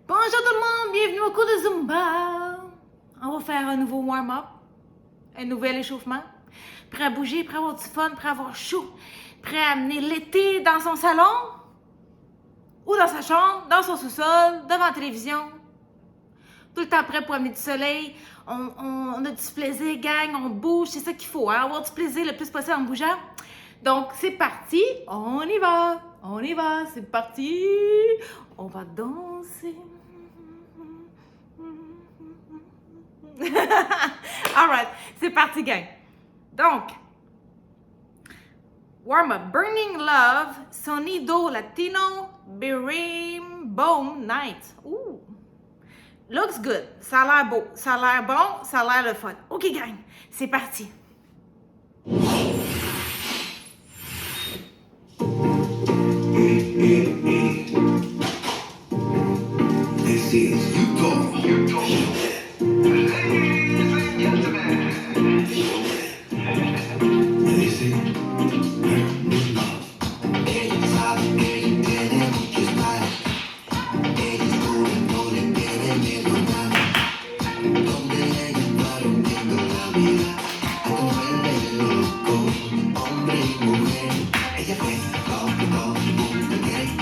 Bonjour tout le monde, bienvenue au cours de Zumba. On va faire un nouveau warm-up, un nouvel échauffement. Prêt à bouger, prêt à avoir du fun, prêt à avoir chaud, prêt à amener l'été dans son salon ou dans sa chambre, dans son sous-sol, devant la télévision. Tout le temps prêt pour amener du soleil. On a du plaisir, gang, on bouge, c'est ça qu'il faut, hein? Avoir du plaisir le plus possible en bougeant. Donc, c'est parti, on y va, c'est parti. On va danser. Alright, c'est parti, gang. Donc, warm-up. Burning Love, Sonido Latino, Berim, Bone Night. Ooh. Looks good. Ça a l'air beau. Ça a l'air bon. Ça a l'air le fun. OK, gang. C'est parti. This is Utah. Ladies and gentlemen. This is Burning Love. Ella sabe que ella tiene mucho style. Ella es joven, tiene miedo a nada. Donde ella va rompiendo la vida. A vuelve loco, hombre y mujer. Ella fue lo que todo el mundo quiere.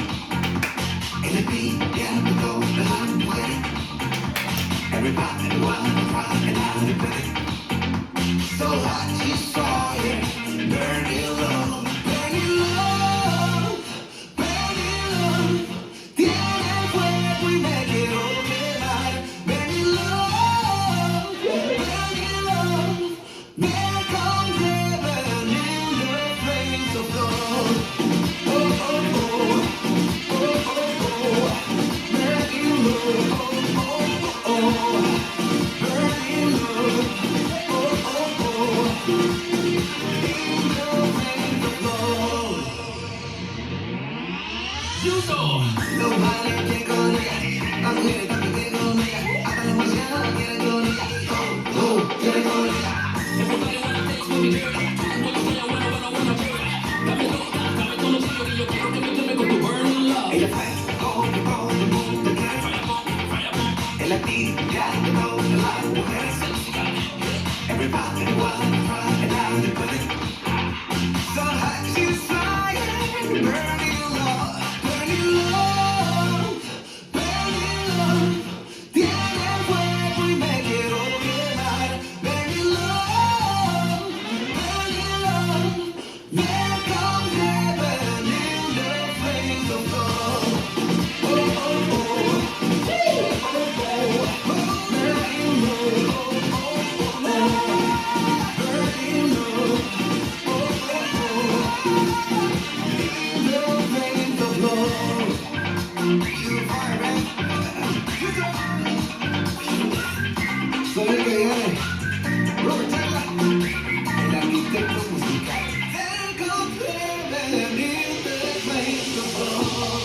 Ella pide a todas las mujeres. Everybody wanna rock and out of bed. So hot she's fire, burning love, burning love, burning love. Tiene fuego y me quiero quemar. Burning love, burning love. There comes heaven in the flames of love. Oh, oh, oh, oh, oh, oh. Burning love, oh, oh, oh. Burning love, oh, oh, oh. In the flames of love. Los males que con ella, las mujeres también quieren con ella, hasta las marcianas quieren con ella, quieren con ella. Ella fue con todo el mundo quiere. Es la tía de todas las mujeres. Everybody wanna rock and out the bed. So hot she's fire, burning love, burning love, burning love. Tiene fuego y me quiero quemar. Burning love, burning love. There comes heaven in the flames of love. Oh, oh, oh. Burning love, oh, oh, oh. Burning love, oh, oh, oh. In the flames of love. You fire, man. Soy el que viene. Robert Taylor, el arquitecto musical. There comes heaven in the flames of love.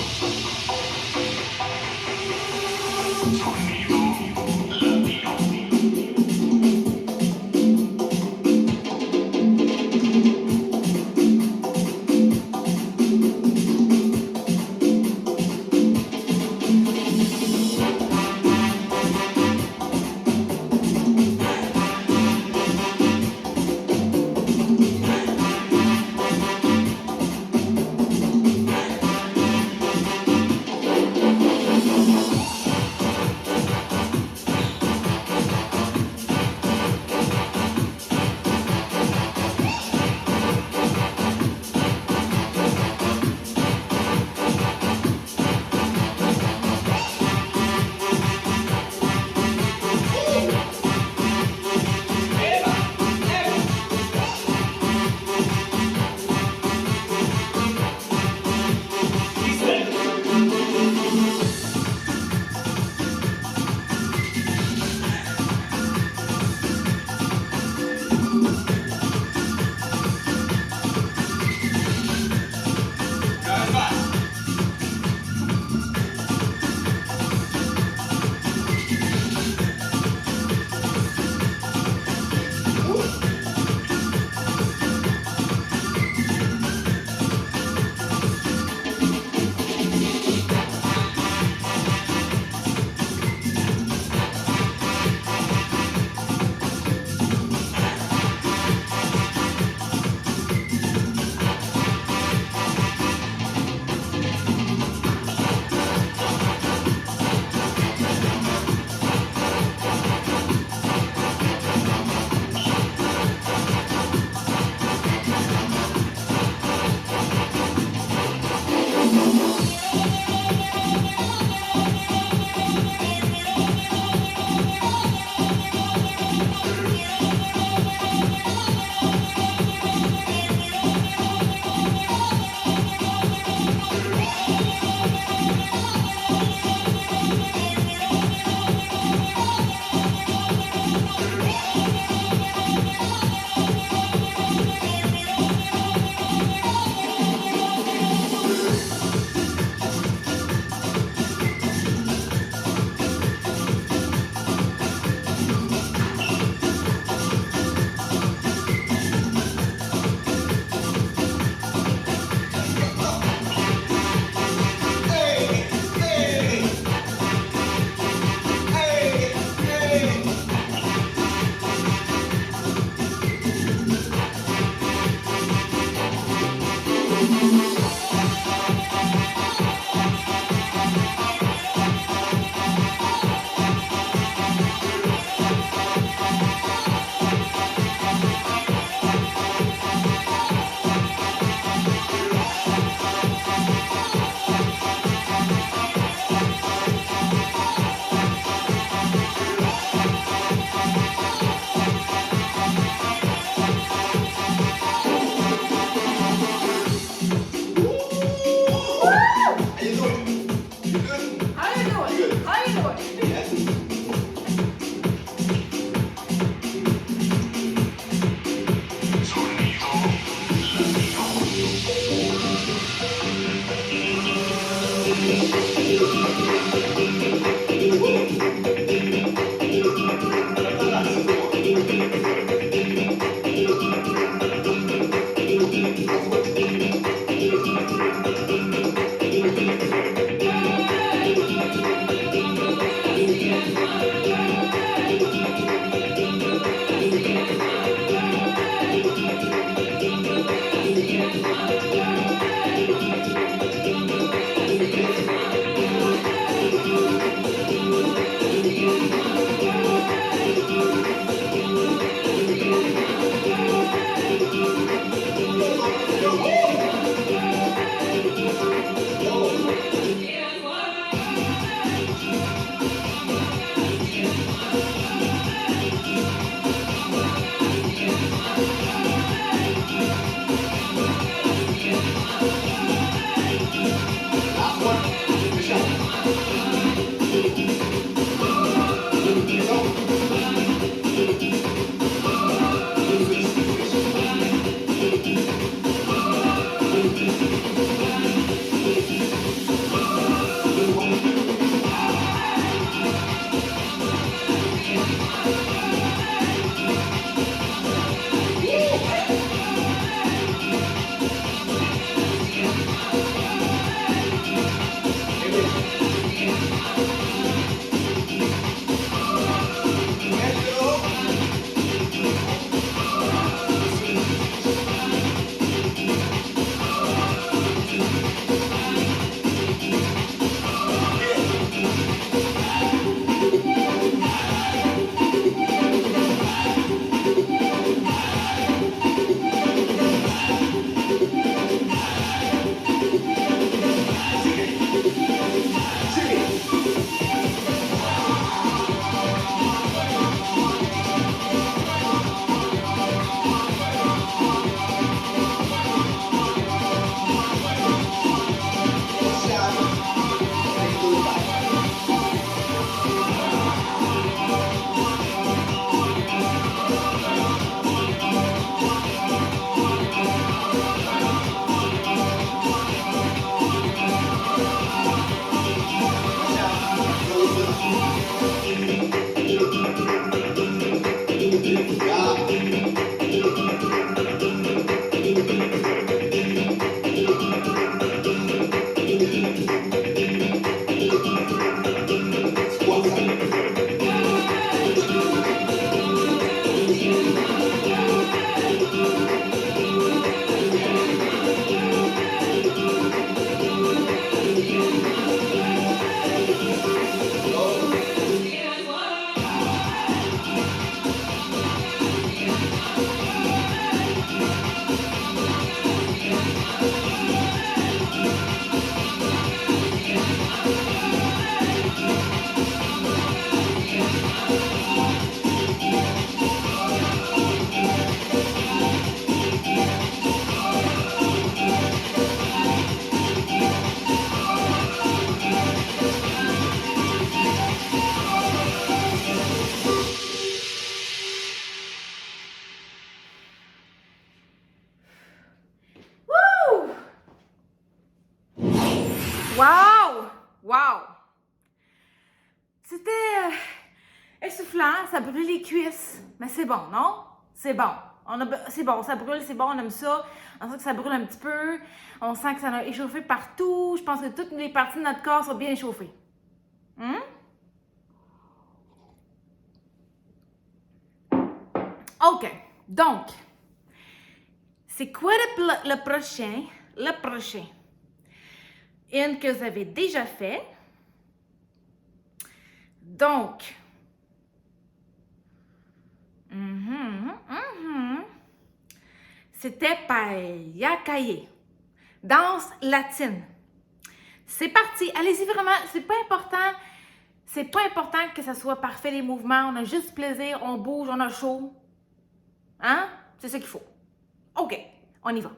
C'était essoufflant, ça brûle les cuisses. Mais c'est bon, non? C'est bon. C'est bon, ça brûle, c'est bon, on aime ça. On sent que ça brûle un petit peu. On sent que ça a échauffé partout. Je pense que toutes les parties de notre corps sont bien échauffées. OK. Donc, c'est quoi le prochain? Le prochain. Une que vous avez déjà fait. Donc, c'était paella-caillé. Danse latine. C'est parti. Allez-y vraiment. C'est pas important. C'est pas important que ça soit parfait les mouvements. On a juste du plaisir. On bouge. On a chaud. Hein? C'est ça qu'il faut. OK. On y va.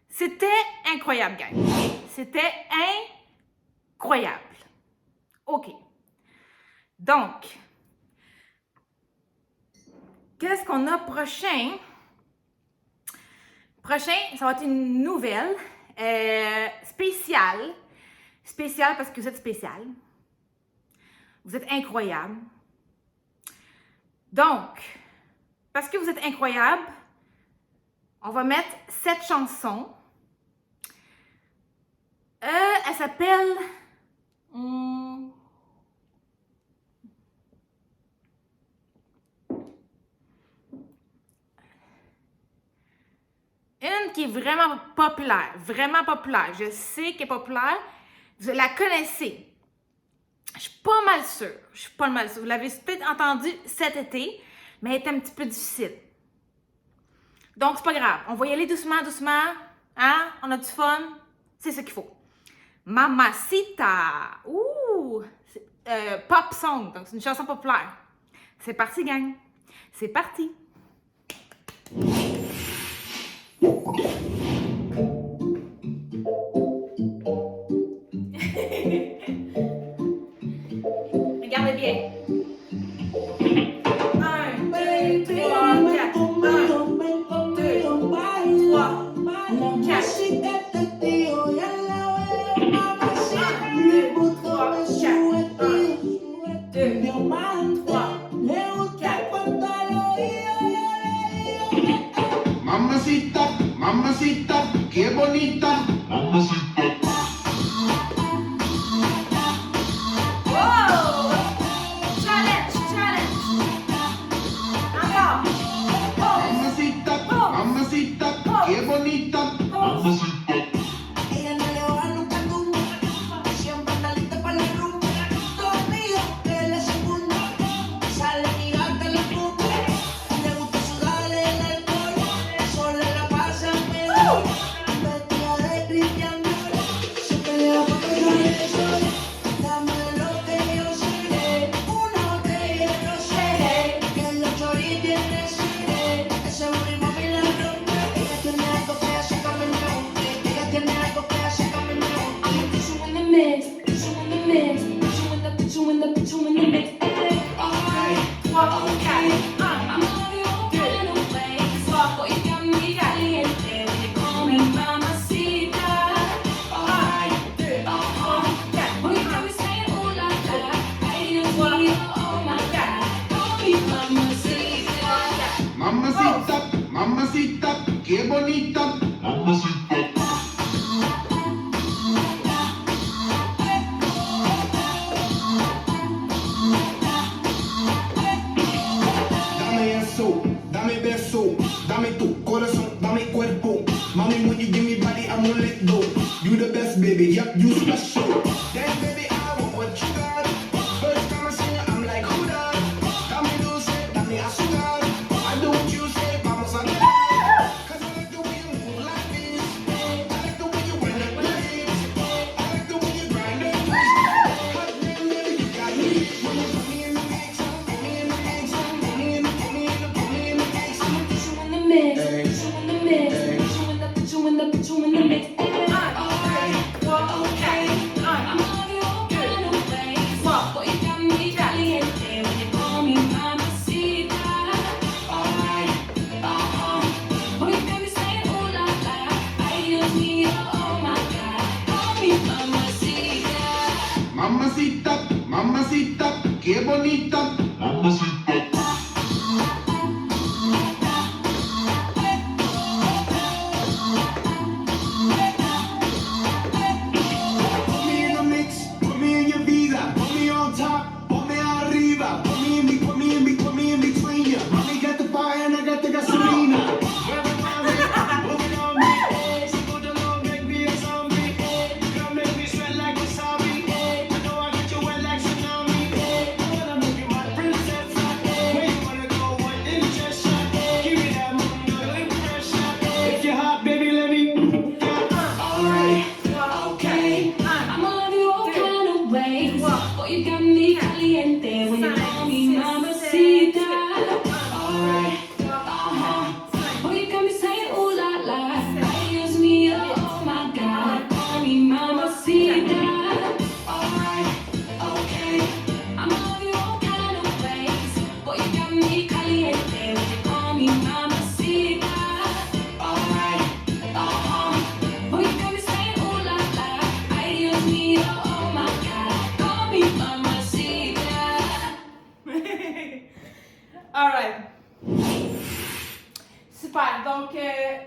C'était incroyable, gang. C'était incroyable. OK. Donc, qu'est-ce qu'on a prochain? Prochain, ça va être une nouvelle spéciale. Spéciale parce que vous êtes spécial. Vous êtes incroyable. Donc, parce que vous êtes incroyable, on va mettre cette chanson. Elle s'appelle... Une qui est vraiment populaire. Vraiment populaire. Je sais qu'elle est populaire. Vous la connaissez. Je suis pas mal sûre. Je suis pas mal sûre. Vous l'avez peut-être entendu cet été, mais elle est un petit peu difficile. Donc, c'est pas grave. On va y aller doucement, doucement. Hein? On a du fun. C'est ce qu'il faut. Mamacita. Ouh! Pop song. Donc, c'est une chanson populaire. C'est parti, gang. C'est parti. Regardez bien. 1, 2, 3, 4. 1, 2, 3, 4. Mamacita, mamacita, qué bonita. Mamacita. Wow! Challenge, challenge. Encore. Pause. Mamacita, mamacita, qué bonita. Pause. Ella no le va nunca nunca. Siempre está lista para la rumba. Conmigo que es la segunda. Sale mi gata en la punta. Le gusta sudarle el alcohol. Sola la pasa mejor. Vestida de Christian Dior. Siempre le da pa' pegar el sol. Dame lo que yo sé. Una botella de rosé. Que los choris tiene sed. Ese booty mami la rompe. Ella tiene algo que hace caminar. Ella tiene algo que hace caminar. Put you in the mix, put you in the mix, put you in the, put you in the, put you in the mix. Alright, 3, 4, 4. 1, I'm love you all kind of ways. Boy, you got me caliente when you call me mamacita. Alright, 2, 4. boy, you got me saying ooh la la. Ay, Dios mío, oh my God, call me mamacita. Mamacita, mamacita, qué bonita. Mamacita. Dame eso, dame beso, dame tu corazón, dame cuerpo. Mommy, when you give me body, I'm gonna let go. You the best, baby, yep, you special. Then, baby, I want what you got. First time I see you, I'm like, who that? Dame dulce, dame azúcar. I do what you say, vamos a ver. 'Cause I like the way you move like this. I like the way you wind up your hips. I like the way you grind and twist. Hot damn, baby, you got me. When you put me in the mix, put me in the mix, put me in the, put me in the, put me in the mix. I'ma put you in the mix, put you in the mix, put you in the, put you in the, put you in the mix. Alright, I'm love you all kind of ways. Boy, you got me caliente when you call me mamacita. Alright, boy, you got me saying ooh la la. Ay, Dios mío, oh my God, call me mamacita. Mamacita, mamacita, qué bonita. Mamacita. Put me in the mix, put me in your vida. Put me on top, put me arriba. Put me in me, put me in me, put me in between you. Mommy got the fire and I got the gasolina. Moving on me, so put the Lord make me a zombie. Girl, make me sweat like wasabi. I know I get you wet like tsunami. I wanna make you my princess. Where you wanna go? What in the chest shot? Give me that mundo impression. If you're hot, baby, let me. Alright, okay. I'ma love you all kind of ways. Boy, you got me caliente when you call me mamacita. Alright, boy, you got me saying ooh la la. Ay, Dios mío, oh my God, call me mamacita. Alright, okay. I'ma love you all kind of ways. Boy, you got me caliente when you call me mamacita. Alright, boy, you got me saying ooh la la. Ay, Dios mío, oh my God, call me mamacita. Alright. Super. Donc,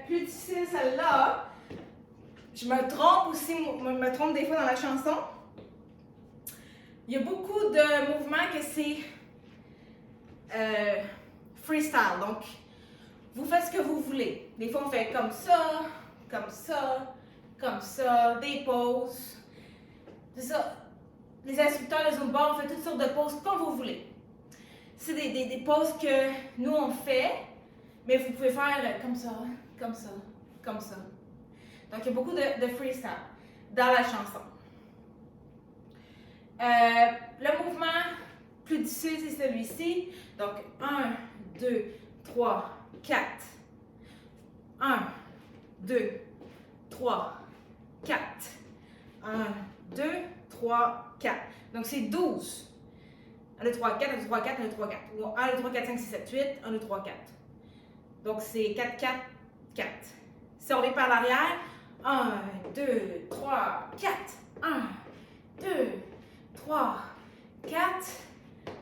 plus difficile celle-là. Je me trompe aussi, me trompe des fois dans la chanson. Il y a beaucoup de mouvements que c'est freestyle. Donc, vous faites ce que vous voulez. Des fois, on fait comme ça, comme ça, comme ça, des pauses. C'est ça. Les instructeurs, les Zumba, on fait toutes sortes de pauses comme vous voulez. C'est des pauses que nous, on fait, mais vous pouvez faire comme ça, comme ça, comme ça. Donc, il y a beaucoup de freestyle dans la chanson. Le mouvement plus difficile, c'est celui-ci. Donc, 1, 2, 3, 4. 1, 2, 3, 4. 1, 2, 3, 4. Donc, c'est 12. 1, 2, 3, 4, 1, 2, 3, 4, 1, 2, 3, 4. 1, 2, 3, 4, 5, 6, 7, 8. 1, 2, 3, 4. Donc, c'est 4, 4, 4. Si on revient par l'arrière, 1, 2, 3, 4. 1, 2, 3, 4.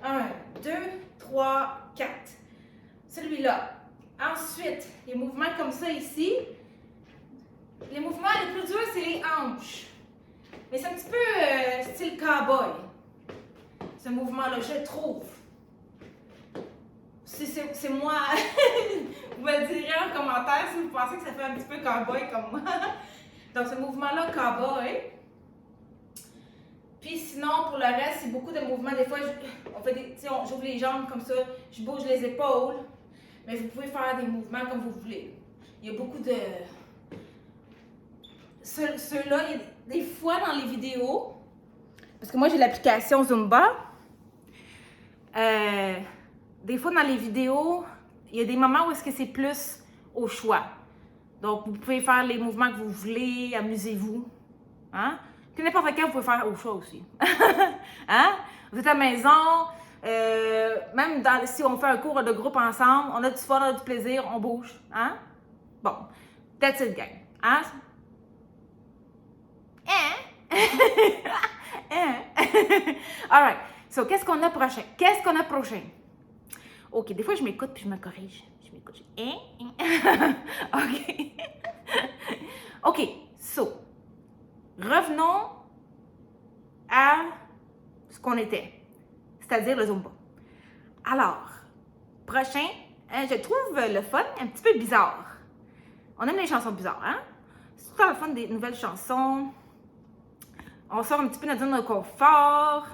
1, 2, 3, 4. Celui-là. Ensuite, les mouvements comme ça ici. Les mouvements les plus durs, c'est les hanches. Mais c'est un petit peu style cowboy. Ce mouvement-là, je trouve. C'est moi. Vous me le direz en commentaire si vous pensez que ça fait un petit peu cowboy comme moi. Donc, ce mouvement-là, cowboy. Puis sinon, pour le reste, c'est beaucoup de mouvements. Des fois, j'ouvre les jambes comme ça, je bouge les épaules. Mais vous pouvez faire des mouvements comme vous voulez. Il y a beaucoup de... Ceux-là, des fois dans les vidéos, parce que moi j'ai l'application Zumba, des fois dans les vidéos, il y a des moments où est-ce que c'est plus au choix. Donc vous pouvez faire les mouvements que vous voulez, amusez-vous. Hein? Puis n'importe quel, vous pouvez faire au choix aussi. Hein? Vous êtes à la maison, même si on fait un cours de groupe ensemble, on a du fun, on a du plaisir, on bouge. Hein? Bon, that's it, gang. Hein? Alright, so qu'est-ce qu'on a prochain? Qu'est-ce qu'on a prochain? Ok, des fois je m'écoute puis je me corrige. Je m'écoute. Ok. Ok, so revenons à ce qu'on était, c'est-à-dire le Zumba. Alors, prochain, je trouve le fun un petit peu bizarre. On aime les chansons bizarres, hein? C'est tout le fun des nouvelles chansons. On sort un petit peu de notre zone de confort.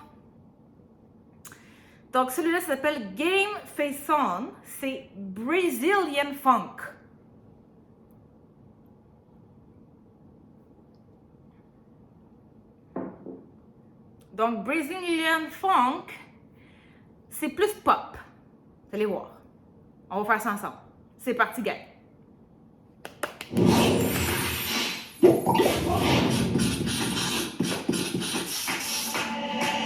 Donc, celui-là s'appelle Game Face On. C'est Brazilian Funk. Donc, Brazilian Funk, c'est plus pop. Vous allez voir. On va faire ça ensemble. C'est parti, gang.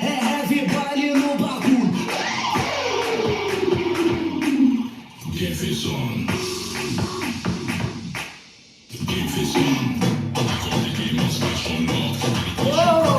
Everybody no bagulho. Game face on. Game face on. Quand les gamers se cachent en or.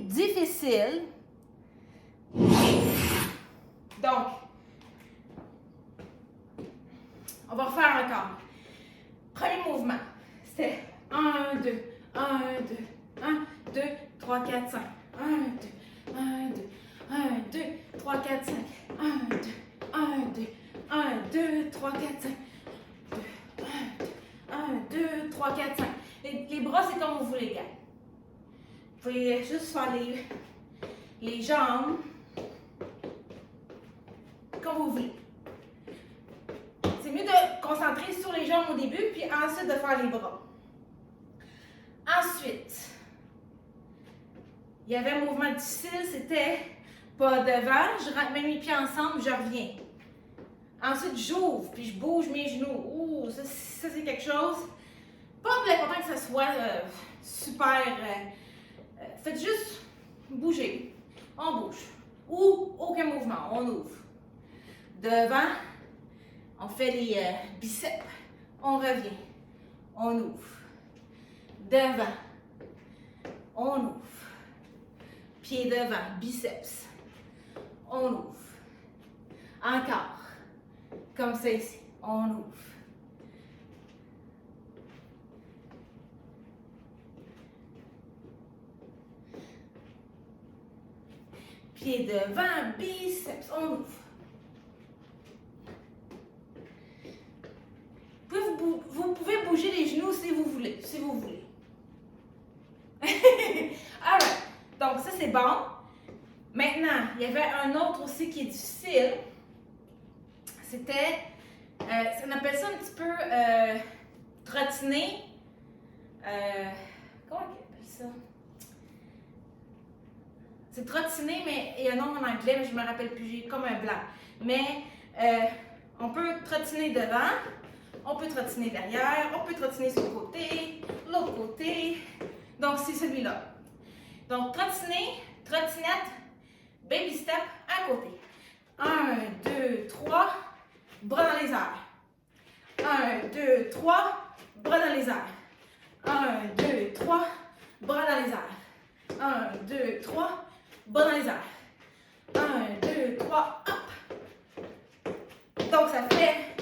Difficile. Donc, on va refaire encore. Premier 1, 2, 1, 2, 1, 2, 3, 4, 5. 1, 2, 1, 2, 1, 2, 3, 4, 5. 1, 2, 1, 2, 1, 2, 3, 4, 5. 1, 2, 3, 4, 5. Les bras, c'est comme vous voulez, gars. Vous pouvez juste faire les jambes comme vous voulez. C'est mieux de concentrer sur les jambes au début, puis ensuite de faire les bras. Ensuite, il y avait un mouvement difficile, c'était pas devant, je rentre mes pieds ensemble, je reviens. Ensuite, j'ouvre, puis je bouge mes genoux. Ouh, ça c'est quelque chose. Pas important que ça soit super. Faites juste bouger. On bouge. Ou aucun mouvement, on ouvre. Devant, on fait les biceps. On revient. On ouvre. Devant, on ouvre. Pied devant, biceps. On ouvre. Encore. Comme ça ici, on ouvre. Pied devant, biceps, on ouvre. Vous pouvez bouger les genoux si vous voulez. Alright, donc ça c'est bon. Maintenant, il y avait un autre aussi qui est difficile. C'était, on appelle ça un petit peu trottiner. Comment on appelle ça? C'est trottiner, mais il y a un nom en anglais, mais je ne me rappelle plus, j'ai comme un blanc. Mais on peut trottiner devant, on peut trottiner derrière, on peut trottiner sur le côté, l'autre côté. Donc, c'est celui-là. Donc, trottiner, trottinette, baby step, à côté. 1, 2, 3, bras dans les airs. 1, 2, 3, bras dans les airs. 1, 2, 3, bras dans les airs. 1, 2, 3, bras dans les airs. 1, 2, 3, hop. Donc, ça fait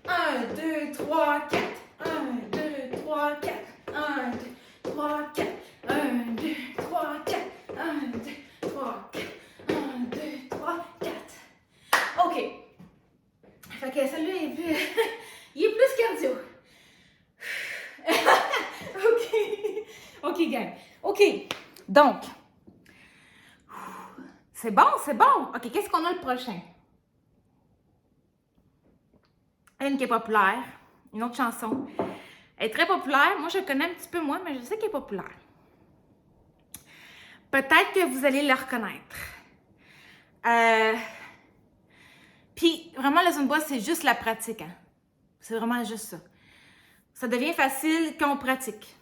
1, 2, 3, 4. 1, 2, 3, 4. 1, 2, 3, 4. 1, 2, 3, 4. 1, 2, 3, 4. 1, 2, 3, 4. OK. Fait que celui-là est plus... il est plus cardio. OK, gang. OK. Donc, c'est bon, c'est bon. OK, qu'est-ce qu'on a le prochain? Une qui est populaire, une autre chanson. Elle est très populaire. Moi, je connais un petit peu moins, mais je sais qu'elle est populaire. Peut-être que vous allez la reconnaître. Puis, vraiment, le Zumba, c'est juste la pratique. Hein? C'est vraiment juste ça. Ça devient facile quand on pratique.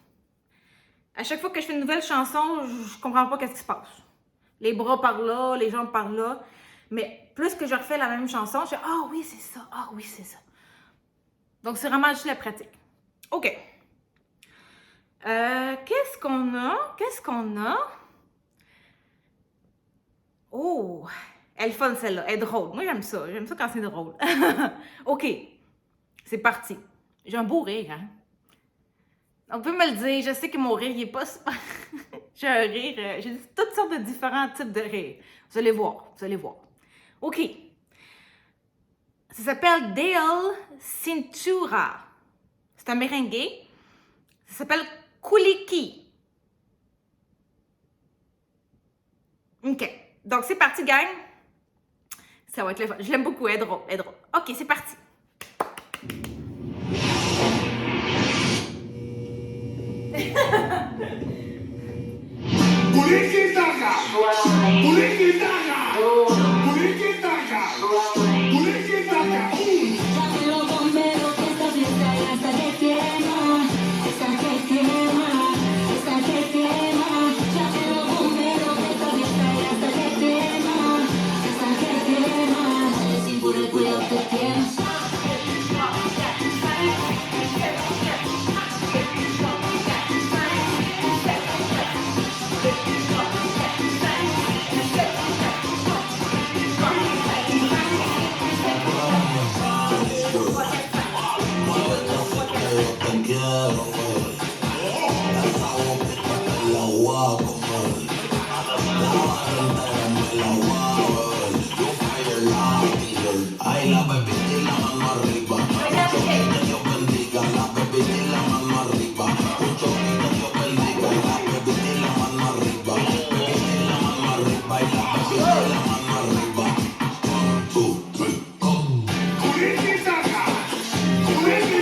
À chaque fois que je fais une nouvelle chanson, je comprends pas qu'est-ce qui se passe. Les bras par là, les jambes par là. Mais plus que je refais la même chanson, je dis « Ah oui, c'est ça. Ah oui, c'est ça. » Donc, c'est vraiment juste la pratique. OK. Qu'est-ce qu'on a? Qu'est-ce qu'on a? Oh! Elle est fun, celle-là. Elle est drôle. Moi, j'aime ça. J'aime ça quand c'est drôle. OK. C'est parti. J'ai un beau rire, hein? On peut me le dire. Je sais que mon rire, il n'est pas super... J'ai un rire... j'ai toutes sortes de différents types de rire. Vous allez voir. Vous allez voir. OK. Ça s'appelle Dale Cintura. C'est un merengue. Ça s'appelle Kuliki. OK. Donc, c'est parti, gang. Ça va être le fun. Je l'aime beaucoup. Elle est drôle. Elle est drôle. OK, c'est parti. Kuliki taka! Kuliki taka! Kuliki taka! Kuliki taka! Llame los bomberos que esta fiesta ya está que quema. Está que quema. Está que quema. Llame los bomberos que esta fiesta ya está que quema. Está que quema. Dale sin puro cuidado te quema. Girl,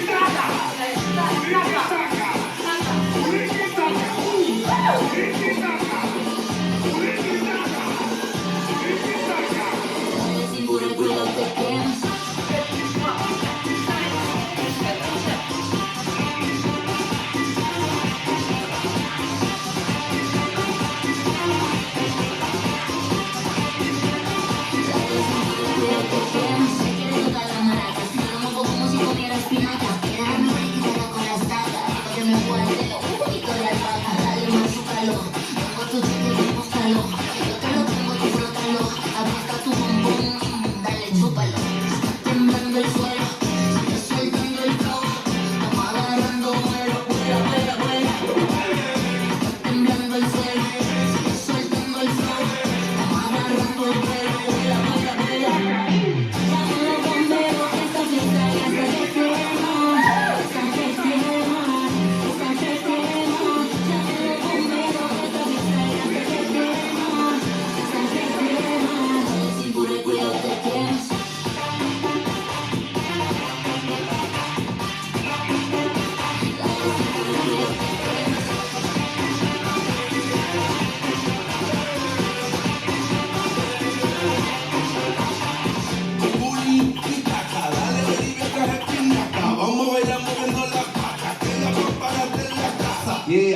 Yeah.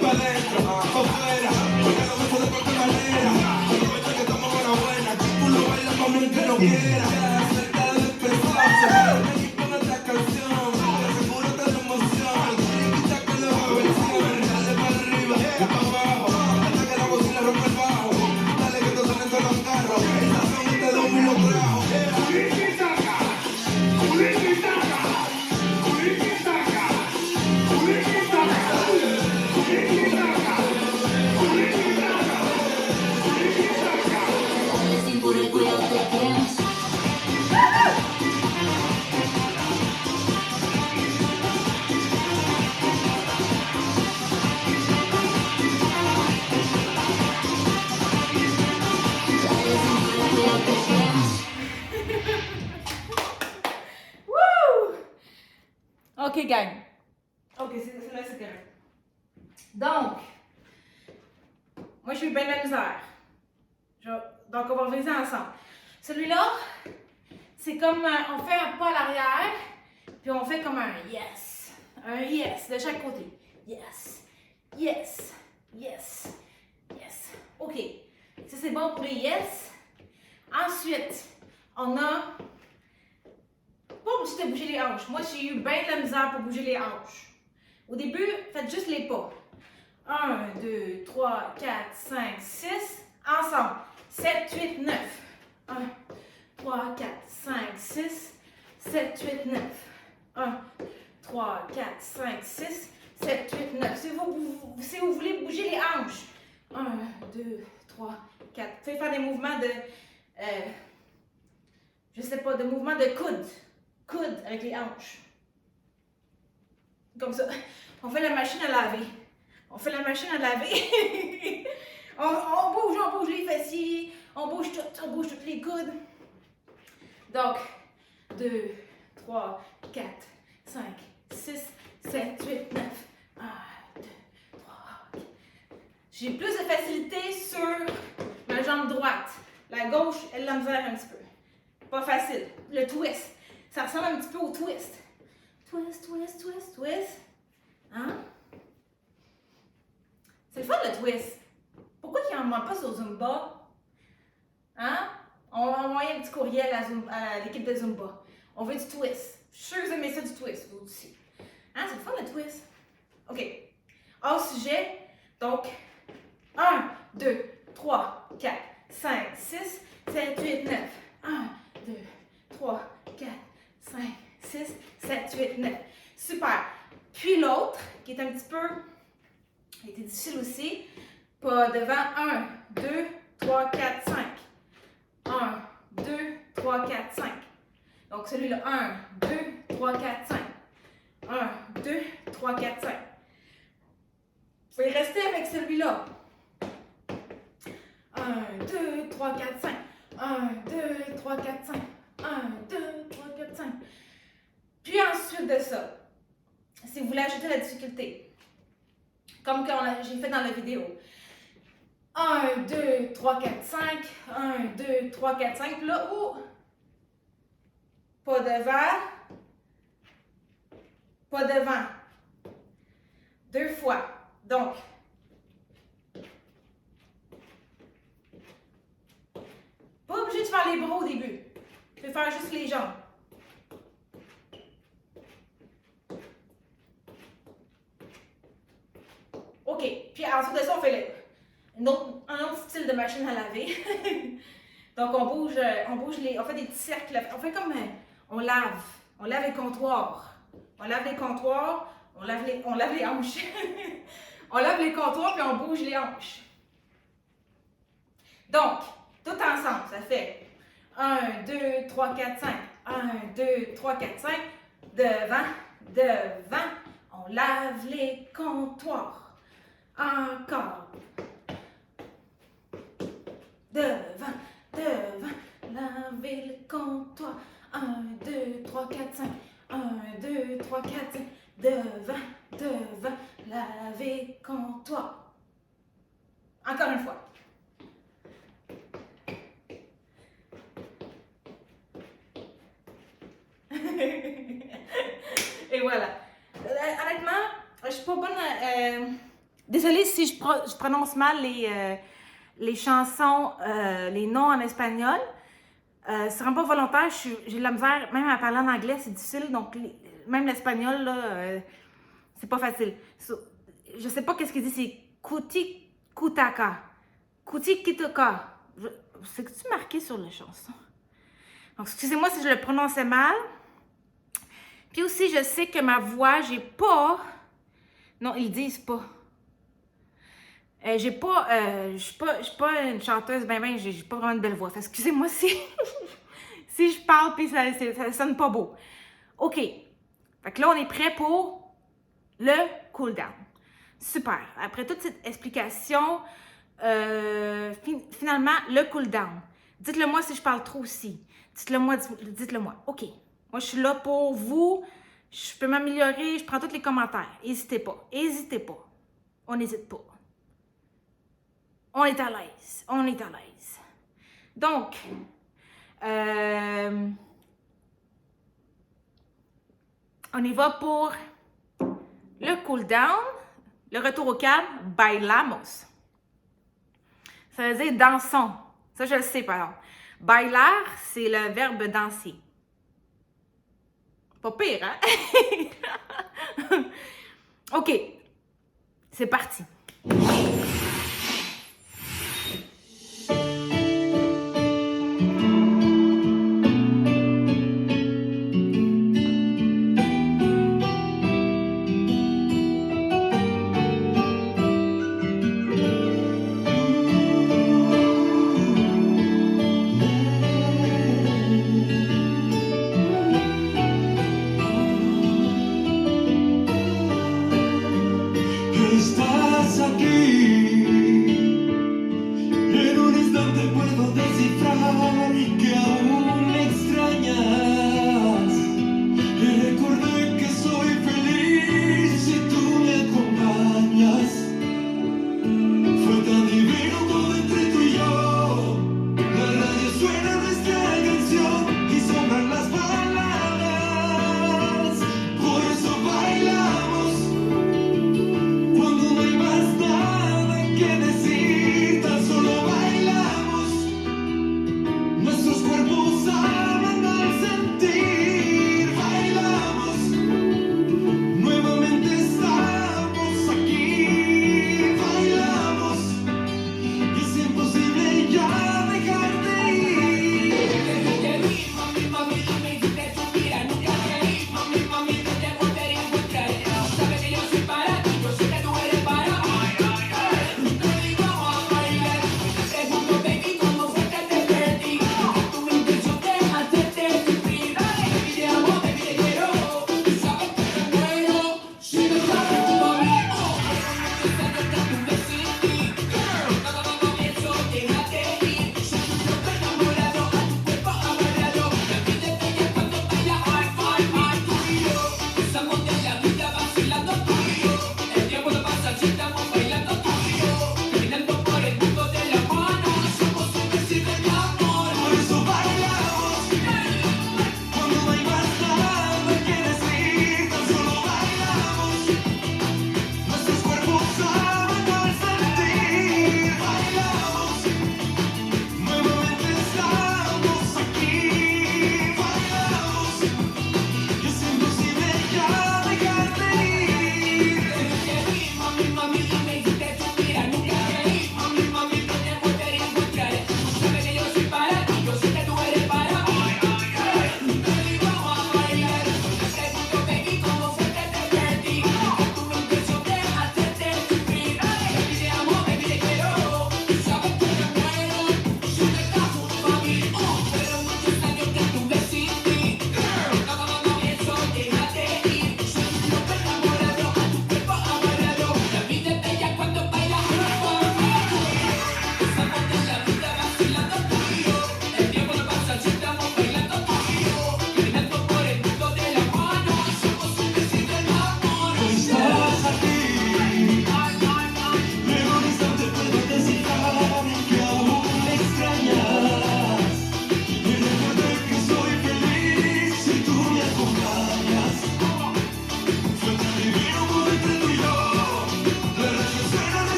Pa' dentro, pa' afuera, porque no me puedo de cualquier manera. Aprovecha que estamos buena, que tú lo bailas pa' mí que no quiera. Ya cerca de empezar, se para y con esta canción. Te aseguro te da emoción, quita que le va a versión. Dale para arriba, y pa' abajo, hasta que la bocina rompe el bajo. Dale que te suenen todos los carros, esa son este 2000 lo trajo. Wouh! OK, gang. OK, c'est là, c'est correct. Donc, moi, je suis bien de la misère. Donc, on va reviser ensemble. Celui-là, c'est comme on fait un pas à l'arrière, puis on fait comme un yes. Un yes de chaque côté. Yes, yes, yes, yes. OK. Ça, c'est bon pour les yes. Ensuite, on a pas obligé de bouger les hanches. Moi, j'ai eu bien de la misère pour bouger les hanches. Au début, faites juste les pas. 1, 2, 3, 4, 5, 6. Ensemble. 7, 8, 9. 1, 3, 4, 5, 6. 7, 8, 9. 1, 3, 4, 5, 6. 7, 8, 9. Si vous voulez bouger les hanches. 1, 2, 3, 4. Vous pouvez faire des mouvements de... je sais pas, de mouvements de coude. Coude avec les hanches. Comme ça. On fait la machine à laver. On fait la machine à laver. on bouge les fessiers. On bouge tous les coudes. Donc, 2, 3, 4, 5, 6, 7, 8, 9. 1, 2, 3, 4. J'ai plus de facilité sur ma jambe droite. La gauche, elle la misère un petit peu. Pas facile. Le twist. Ça ressemble un petit peu au twist. Twist, twist, twist, twist. Hein? C'est le fun le twist. Pourquoi il n'en manque pas sur Zumba? Hein? On va envoyer un petit courriel à l'équipe de Zumba. On veut du twist. Je suis sûre que vous aimez ça du twist, vous aussi. Hein? C'est le fun le twist. OK. Hors sujet. Donc, 1, 2, 3, 4, 5, 6, 7, 8, 9. 1, 2, 3, 4, 5, 6, 7, 8, 9. Super. Puis l'autre, qui est un petit peu... Il était difficile aussi. Pas devant. 1, 2, 3, 4, 5. 1, 2, 3, 4, 5. Donc celui-là, 1, 2, 3, 4, 5. 1, 2, 3, 4, 5. Vous pouvez rester avec celui-là. 1, 2, 3, 4, 5. 1, 2, 3, 4, 5. 1, 2, 3, 4, 5. Puis ensuite de ça, si vous voulez ajouter la difficulté. Comme quand j'ai fait dans la vidéo. 1, 2, 3, 4, 5. 1, 2, 3, 4, 5. Puis là, oh! Pas devant. Pas devant. 2 fois. Donc, pas obligé de faire les bras au début. Tu peux faire juste les jambes. OK. Puis ensuite de ça, on fait un autre style de machine à laver. Donc, on fait des petits cercles. On fait comme, on lave les comptoirs. On lave les comptoirs, on lave les hanches. On lave les comptoirs, puis on bouge les hanches. Donc, tout ensemble, ça fait 1, 2, 3, 4, 5. 1, 2, 3, 4, 5. Devant, devant. On lave les comptoirs. Encore. Devant, devant. Laver les comptoirs. 1, 2, 3, 4, 5. 1, 2, 3, 4, 5. Devant, devant. Laver comptoir. Encore une fois. Et voilà. Honnêtement, je suis pas bonne. Désolée si je prononce mal les chansons, les noms en espagnol. C'est vraiment pas volontaire. J'ai de la misère, même à parler en anglais, c'est difficile. Donc, même l'espagnol, là, c'est pas facile. Je sais pas qu'est-ce qu'il dit, c'est Kuti Kutaka. Kuti Kitaka. C'est-tu marqué sur la chanson? Donc, excusez-moi si je le prononçais mal. Puis aussi, je sais que ma voix, j'ai pas... Non, ils disent pas. Je suis pas une chanteuse, j'ai pas vraiment de belle voix. Excusez-moi si, si je parle puis ça sonne pas beau. OK. Fait que là, on est prêt pour le cool down. Super. Après toute cette explication, finalement, le cool down. Dites-le moi si je parle trop aussi. Dites-le moi. OK. Moi, je suis là pour vous. Je peux m'améliorer. Je prends tous les commentaires. N'hésitez pas. N'hésitez pas. On n'hésite pas. On est à l'aise. On est à l'aise. Donc, on y va pour le cool down, le retour au calme, bailamos. Ça veut dire dansons. Ça, je le sais, par exemple. Bailar, c'est le verbe danser. Pas pire, hein? OK. C'est parti. Estás aquí.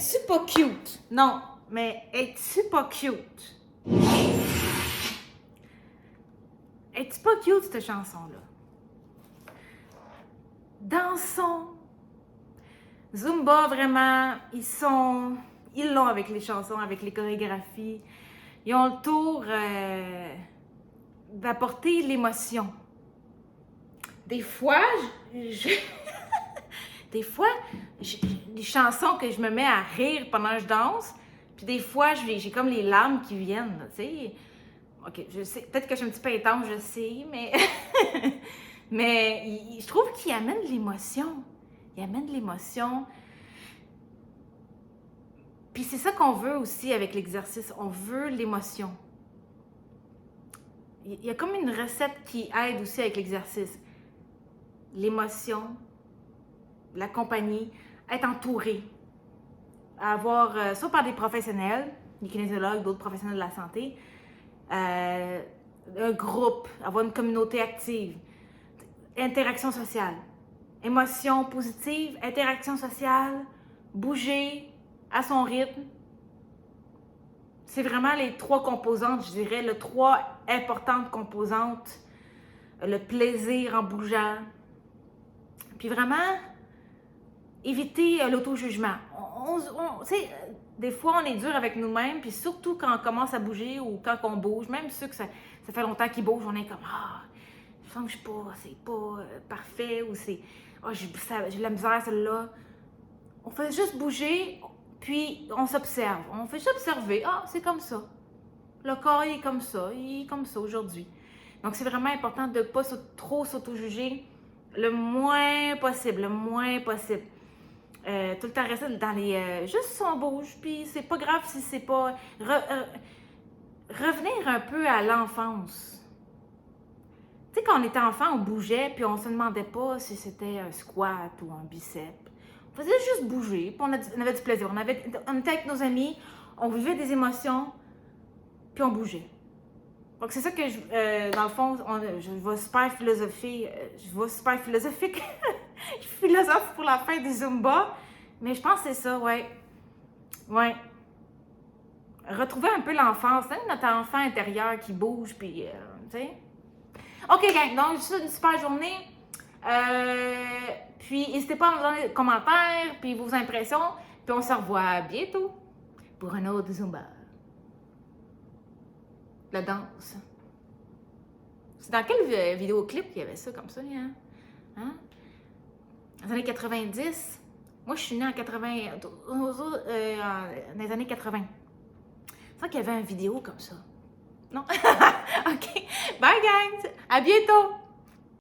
es-tu pas cute? Non, mais es-tu pas cute? Es-tu pas cute, cette chanson-là? Dansons. Zumba, vraiment, ils l'ont avec les chansons, avec les chorégraphies. Ils ont le tour d'apporter l'émotion. Des fois, des fois, des chansons que je me mets à rire pendant que je danse, puis des fois, j'ai comme les larmes qui viennent, là, tu sais. OK, je sais, peut-être que je suis un petit peu intense, je sais, mais... mais je trouve qu'il amène de l'émotion. Il amène de l'émotion. Puis c'est ça qu'on veut aussi avec l'exercice. On veut l'émotion. Il y a comme une recette qui aide aussi avec l'exercice. L'émotion, l'accompagner, être entouré. Avoir, soit par des professionnels, des kinésiologues, d'autres professionnels de la santé, un groupe, avoir une communauté active, interaction sociale, émotion positive, interaction sociale, bouger à son rythme. C'est vraiment les 3 composantes, je dirais, les 3 importantes composantes. Le plaisir en bougeant. Puis vraiment, éviter l'auto-jugement. Tu sais, des fois, on est dur avec nous-mêmes, puis surtout quand on commence à bouger ou quand on bouge, même ceux que ça fait longtemps qu'ils bougent, on est comme « Ah, je sens que je suis pas, c'est pas parfait » ou c'est « Ah, j'ai de la misère celle-là ». On fait juste bouger, puis on s'observe. On fait juste observer. Ah, c'est comme ça. Le corps, il est comme ça aujourd'hui. Donc, c'est vraiment important de ne pas trop s'auto-juger le moins possible, tout le temps rester dans les... juste on bouge, puis c'est pas grave si c'est pas... revenir un peu à l'enfance. Tu sais, quand on était enfant, on bougeait, puis on se demandait pas si c'était un squat ou un bicep. On faisait juste bouger, puis on avait du plaisir. On était avec nos amis, on vivait des émotions, puis on bougeait. Donc, c'est ça que, dans le fond, je vais super philosophique. Je philosophe pour la fin du Zumba. Mais je pense que c'est ça, ouais. Ouais. Retrouver un peu l'enfance, hein, notre enfant intérieur qui bouge, puis, tu sais. OK, gang, donc, c'est une super journée. Puis, n'hésitez pas à me donner des commentaires, puis vos impressions. Puis, on se revoit bientôt pour un autre Zumba. La danse. C'est dans quel vidéoclip qu'il y avait ça comme ça, hein? Hein? Dans les années 90. Moi, je suis née en 80... dans les années 80. C'est vrai qu'il y avait une vidéo comme ça. Non? OK. Bye, gang! À bientôt!